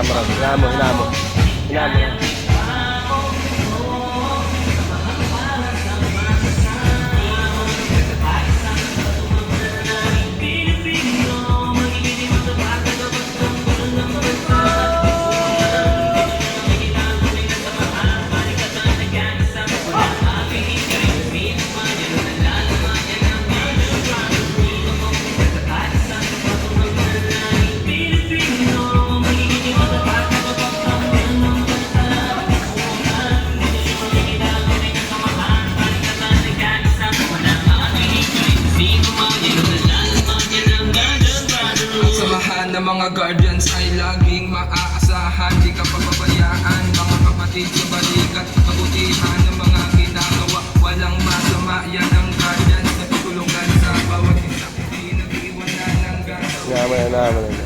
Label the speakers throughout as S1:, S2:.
S1: Hinamo.
S2: Ng mga guardians ay laging maaasahan, di ka pababayaan. Mga kapatid sa balikat, kabutihan ng mga ginagawa, walang masama. Yan ang guardians na tutulungan sa bawat isa, di nag-iwanan ng gagawa.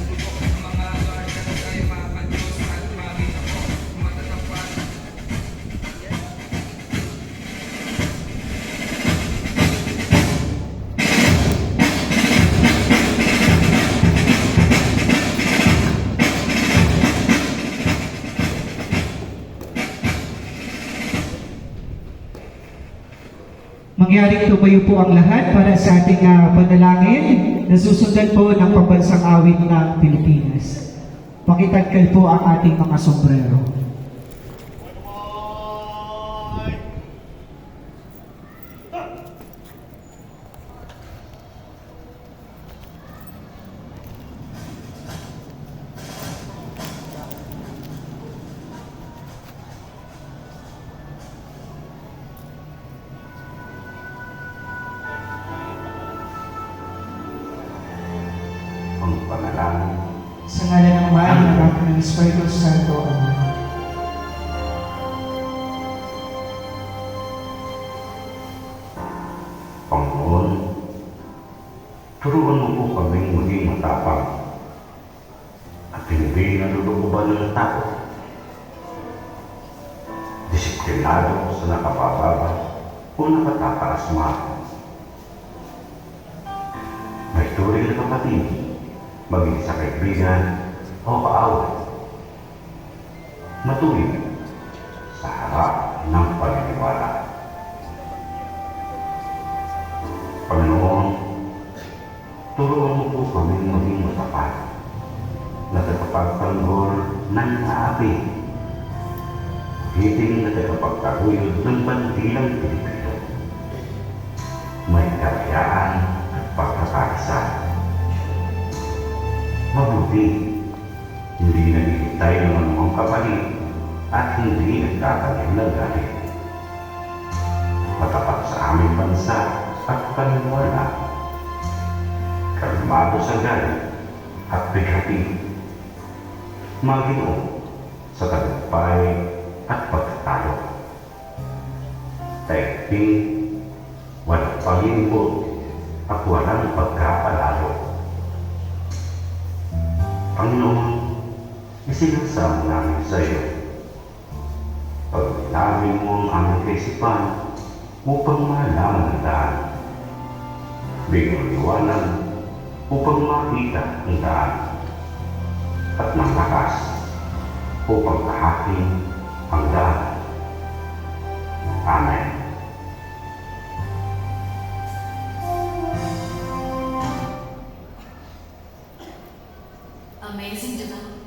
S3: Mangyaring tumayo po ang lahat para sa ating panalangin na susundan po ng pambansang awit ng Pilipinas. Pakitagkal po ang ating mga sombrero.
S4: Panalangin.
S3: Sa ngalan ng Ama, ng Anak, ng Espiritu Santo. Amen.
S4: Panginoon, turuan mo po kaming maging matapang at hindi nalulukuban ng takot. Disiplinado sa nakapababa o nakatataas man. May turing na kapatid, maging sa kaibigan o kaaway. Matuwid sa harap ng paniniwala. Panginoon, turuan mo po kami maging matapat na tagapagtanggol ng naapi. Hiting na tagapagtaguyod ng bandilang Pilipino. May karayaan at pagkakaisa. Mabuti, hindi nagigitay ng anumang kapalit at hindi nagtatanim ng galit. Matapat sa aming bansa at paniniwala, kalmado sa galit at bigati, Maginoo sa tagumpay at pagtatalo. Taigting, walang pag-imbot at walang pagkapalalo. Panginoon, isinasama namin sa iyo. Paglamin mo ang aming kaisipan upang malaman ang daan. Bigyan liwanag upang makita ang daan. At ng lakas upang kahating ang daan. Amen.
S5: Amazing development.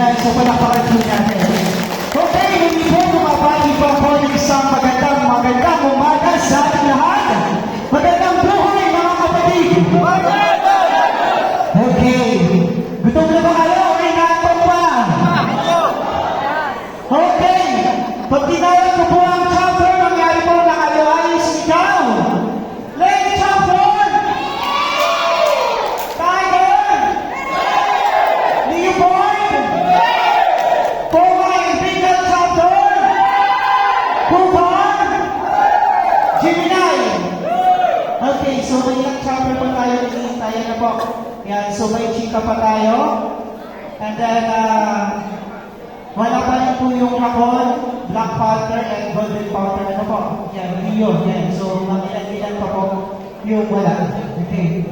S3: Yan, so palakpakan po natin. Okay, hindi po bumabati po ako ng isang magandang umaga sa ating lahat. Magandang buhay mga kapatid. Okay, gutom na ba kayo? Inaantok pa? Okay, pag tinawag ko po ang chapter, mangyari po nakaliwayos ikaw. Lady chapter! Tiger! Leopold! Pumay, Bingal chapter! Pupan! Gemini! Okay, so may ilang chapter pa tayo, tayo na po. Yan, so may chika pa tayo. And then, wala pa rin po yung Hakon, Black Panther, and Golden Panther. Ano po? Yan, yun. Yan. So, ilan pa po yung wala. Okay.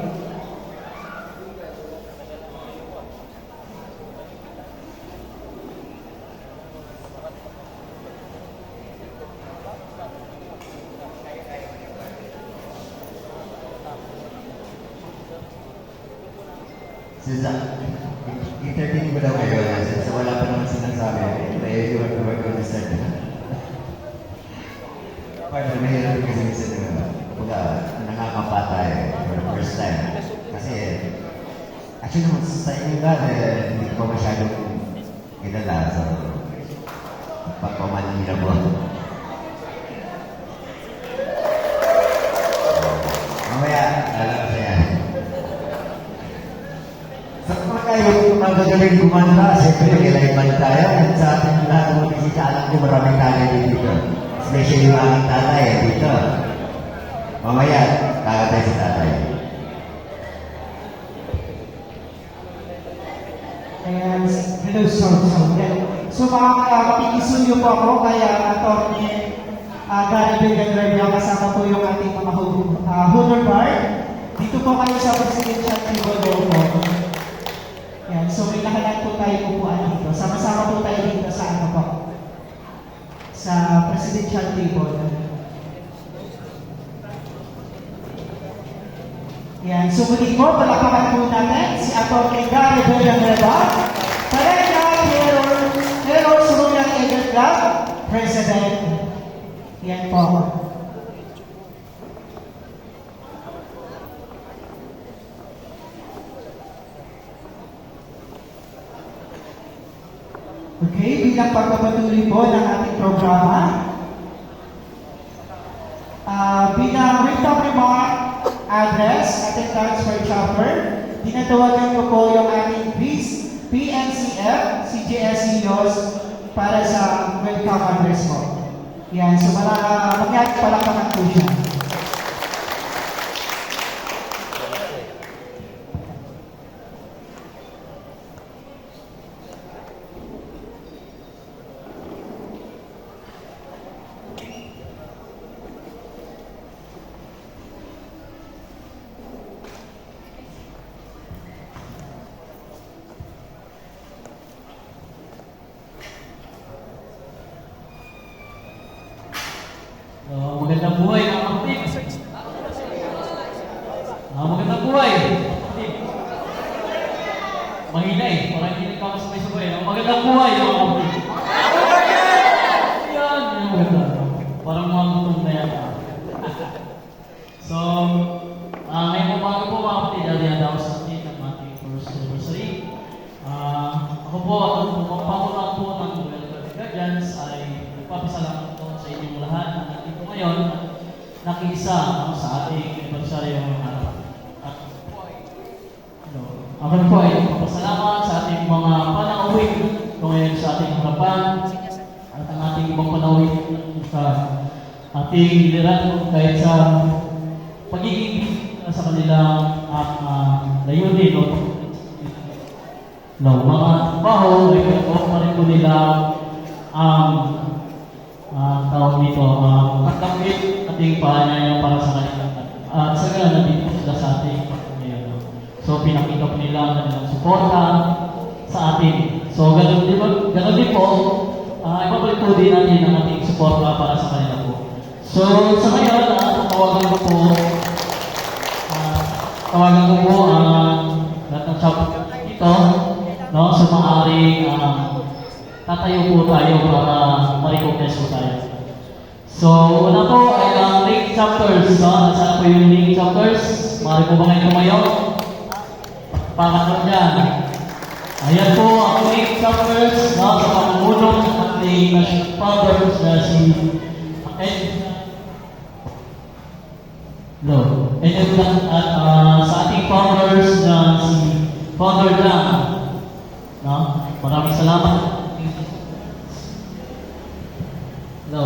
S1: Susan, entertain mo daw kayo so wala pa naman sinasabi. Kaya you want to work on this side. Partner, mahirap kasi minsan nakakapa tayo for the first time. Kasi, actually naman sa inyo lang, hindi ko masyadong kilala. So, pagpamanira mo. Mamaya, alam ko siya. Sa mga kayo, magagaling kumanta, siyempre kailangan tayo. At sa ating lahat ng mga alam ko maraming talent dito. Especially yung aking tatay dito. Mamaya, kakatay si tatay.
S3: Ayan, hello, so mga kapikisuyo po ako, kaya Atty. Gary Villanueva, kasama po yung ating mga honor guard. Dito po kayo sa Presidential Table po. Yan, so may nakalat po tayo upuan dito. Sama-sama po tayo dito sa ano po? Sa Presidential Table. Yan, so muli po, palakaman po natin si Atty. Gary Villanueva, Pareja Hero Sumunang Agent Club, President. Yan po. Okay, bilang pagpapatuloy po ng ating programa, bilang written remark, address, ating transfer chopper, tinatawagan ko po yung ating PNCF, CGSEOs para sa welcome address po. Yan, so mangyari palakpakan po siya.
S5: Magandang buhay mga kapatid. Magandang buhay. Kapatid. Mahina eh. Parang hindi nagkakasabay-sabay. Magandang buhay mga kapatid. Yan. Yan maganda. Parang mga gutom na yan. So, ngayon umaga po mga kapatid. Dahil ako sa atin ang ating first anniversary. Ako po at ang pagpapakulang po ng Welcome Guardians ay nagpapasalamat po sa inyong lahat na nandito ngayon nakisa sa ating anniversary at ako po ay nagpapasalamat sa ating mga panauwing ngayon sa ating harapan at ang ating ibang panauwing sa ating liran kahit sa pagiging sa kanilang layunin mga trabaho ay pinag-off pa rin po nila tawag dito, magkakit ating paanyaya para sa kanila. At sa ganun, nandito sila sa ating ngayon. So, pinakita po nila ang kanilang suporta sa atin. So, ganun din po, ibabalik po din natin ang ating suporta para sa kanila po. So, sa ngayon, tawagan ko po lahat ng shop dito no, sa maaring tatayo po tayo para ma-recognize po tayo. So, una po ay ang link chapters, no? Nasaan po yung link chapters? Maaari po ba kayo tumayo? Pangatlo dyan. Ayan po ang link chapters, no? Sa pamumuno ng ating fathers na si sa ating founders na si Founder Lang. No? Maraming salamat. No,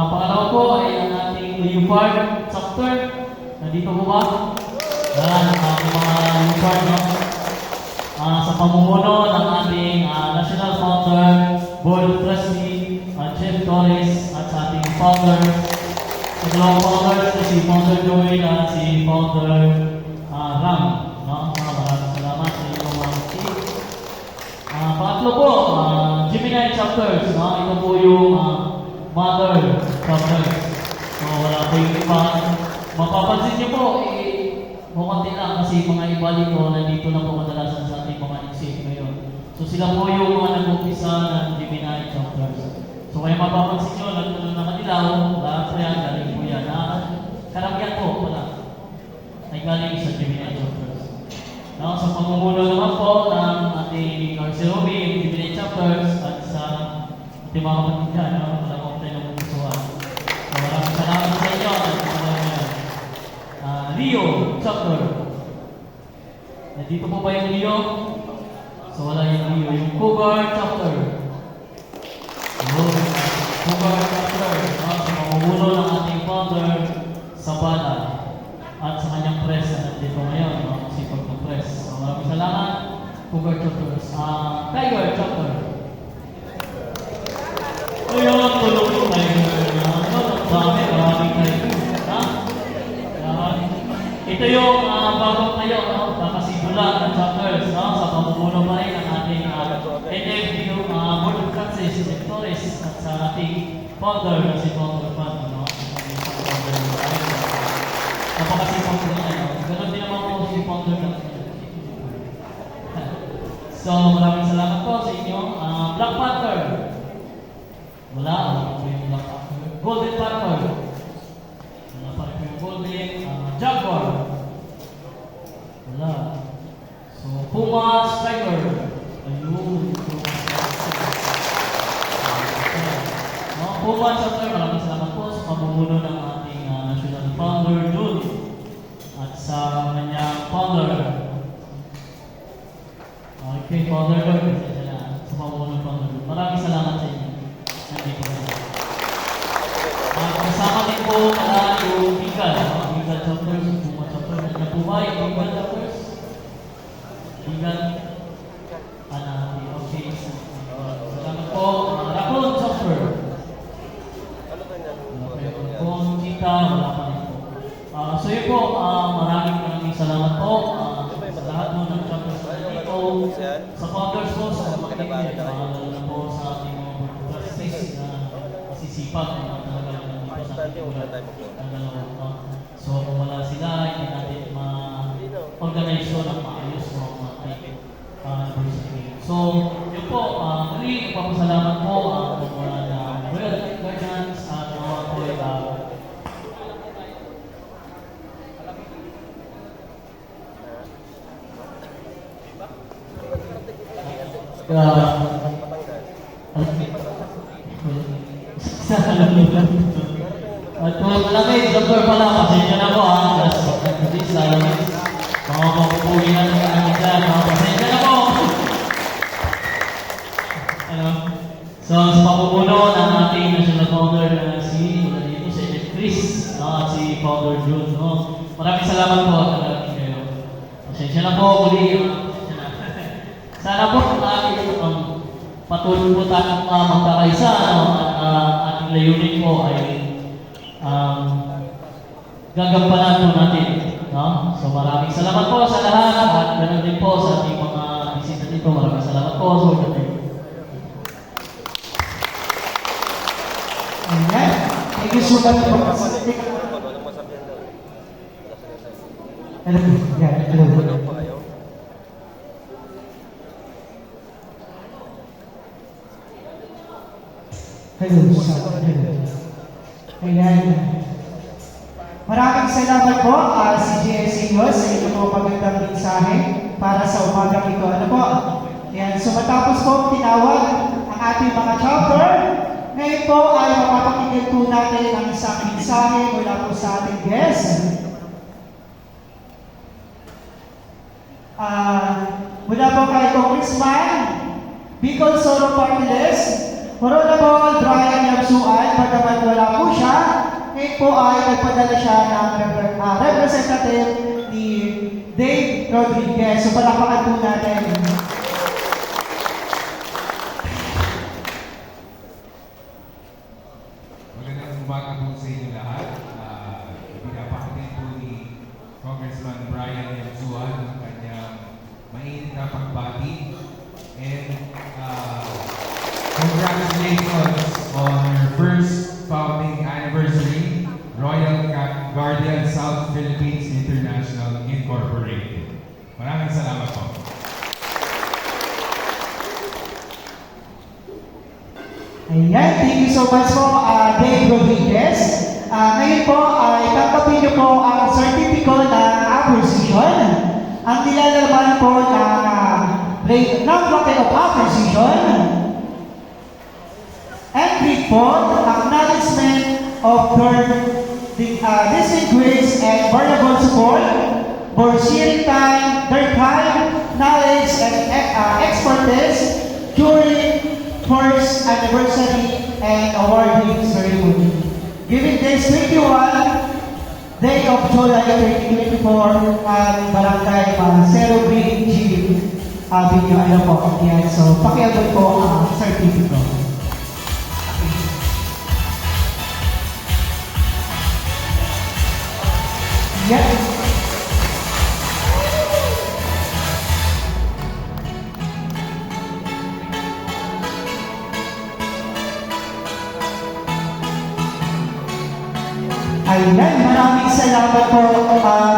S5: pangalawa po ay ang ating Leopard chapter. Nandito po ba? Yan, ang mga Leopard, no? Sa pamumuno ng ating national founder, board trustee, Jeff Torres, at sa ating founder, sa dalawang founders na si Founder Joey at si Founder Ram. No? Maraming salamat sa inyong mga team. Pangatlo po, Gemini chapters. No? Ito po yung mother chapters. So wala po yung iba. Mapapansin niyo po, mukunti lang kasi mga iba dito nandito na po kadalasan sa ating mga exit ngayon. So sila po yung mga nag-umpisa ng Gemini chapters. So kaya mapapansin nyo, nakadilaw, lahat po yan, galing po yan. Karamihan po pala ay galing sa Gemini chapters. Now, sa pamumuno naman po ng ating Garcia Ruby, yung Gemini chapters, at sa ating mga kapatid dyan, wala po tayo ng pusuhan. So maraming salamat sa inyo at Leo chapter. Nandito po ba yung Leo? So wala yung Leo. Yung Cougar chapter. Cougar chapter. Sa mamumuno ng ating founder sa Bala at sa kanyang press na nandito ngayon. Si Pagka Press. So maraming salamat. Cougar chapter. Tiger chapter. Ayun, tulog yung Tiger. Maraming Tiger. Ito yung bagong tayo, no? Kakasimula ng chapters, no? Sa pamumuno pa rin ng ating NFU, Board of Trustees, Jeff Torres, at sa ating founder na si Founder Pan, no? Napakasipag po niya, no? Ganun din naman po si Founder Pan. So, maraming salamat po sa inyo. Black Panther. Wala po yung Black Panther. Golden Panther. Wala pa rin po yung Golden. Jaguar. Wala. So, Puma Striker. Ayun. Puma Striker. Maraming salamat po sa pamumuno ng ating national founder, June. At sa kanyang founder. Okay, founder, June. Sa pamumuno ng founder, June. Maraming salamat sa inyo. Nandito po. Kasama din po pala yung Bigal. Bigal chapters, Puma chapter. Nandiyan po ba yung Bigal chapters? Bigal. Okay. Salamat po. Raccoon chapter. Raccoon, Cheetah, wala pa rin po. So yun po, maraming salamat po sa lahat mo ng chapters na dito. Sa founders po, sa mga kapatid, lalo na po sa ating mga trustees na masisipag na talaga sa ating so kung wala sila, hindi natin ma-organize ng maayos ng mga university. So, yun po, muli, nagpapasalamat po ang mga guardians at mga po at kung malamig, doktor pala, pasensya na po please, malamig. Mga mapupuwi na ng malamig dyan, pasensya na po. So, sa pamumuno ng ating national founder na si Jeff Chris, at si Founder June, maraming salamat po at nalaking kayo. Pasensya na po, muli. Sana po patuloy po tayong magkakaisa at ating layunin po ay gagampanan po natin. No? So maraming salamat po sa lahat at ganoon din po sa ating mga bisita dito. Maraming salamat po.
S3: Amen. Thank you so much po. Hello. Yeah, hello. Hello, sir. Hello. Ayan. Maraming salamat po, si JSC News, sa inyong mga magandang mensahe para sa umagang ito. Ano po? Ayan. So matapos po tinawag ang ating mga chapter, ngayon po ay mapapakinggan po natin ang isang mensahe mula po sa ating guest. Mula po kay Congressman Bicol Soro Party List, Honorable Brian Yamsuan, pagkaman wala po siya, ngayon po ay nagpadala siya ng representative ni Dave Rodriguez. So palakpakan po natin.
S6: Magandang umaga po sa inyo lahat. Pinapakinggan po ni Congressman Brian Yamsuan ang kanyang mainit na pagbati. And congratulations on your first founding anniversary, Royal Guardian South Philippines International Incorporated. Maraming salamat po.
S3: Ayan, thank you so much po, Dave Rodriguez. Ngayon po ay tatapin niyo po ang certificate ng appreciation. Ang nilalaman po ng Bucket of Appreciation. And report, acknowledgement of their distinguished and valuable support for sharing their time, knowledge, and expertise during first anniversary and awarding ceremony. Given this 21 day of July 2024 at Barangay Zero Green G Avenue, ano po, yan. So, pakiabot po ang certificate. Yes. Ayan, maraming salamat po,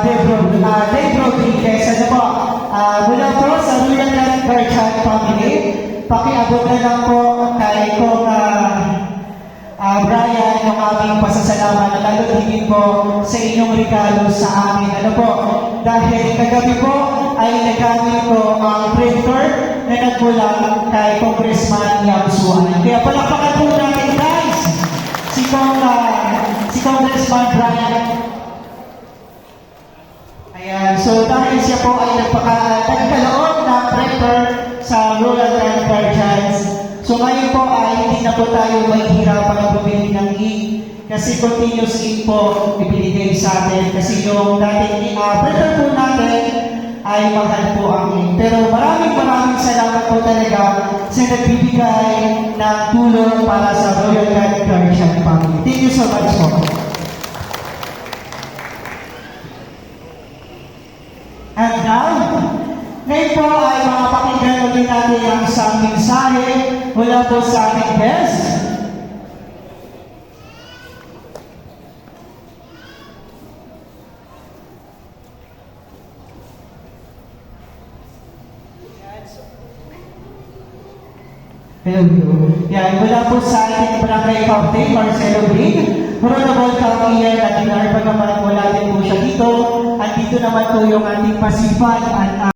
S3: Dave Rodriguez. Ano po, mula po sa Royal Guardian family, pakiabot na lang po kay Kong Brian yung aming pasasalamat, lalo higit po sa inyong regalo sa amin. Ano po, dahil kagabi po ay nagamit ko ang printer na nagmula kay Congressman Yamsuan. Kaya palakpakan po natin, guys, si Congressman Brian. Ayan, so dahil siya po ay nagkaloon ng printer sa Rural Land Guardians, so ngayon po ay hindi na po tayo mahihirapan bumili ng ink kasi continuous ink po ibinigay sa atin kasi yung dating printer po natin ay mahal po ang ink. Pero maraming salamat po talaga sa nagbibigay ng tulong para sa Royal Guardian family. Thank you so much po. And now, ngayon po ay makapakinggan ulit natin ang isang mensahe mula po sa ating guest. Hello. Yan, mula po sa ating barangay Fountain, Marcelo Green, Honorable County at Dinar, pagkaman wala din po siya dito. At dito naman po yung ating pasipag at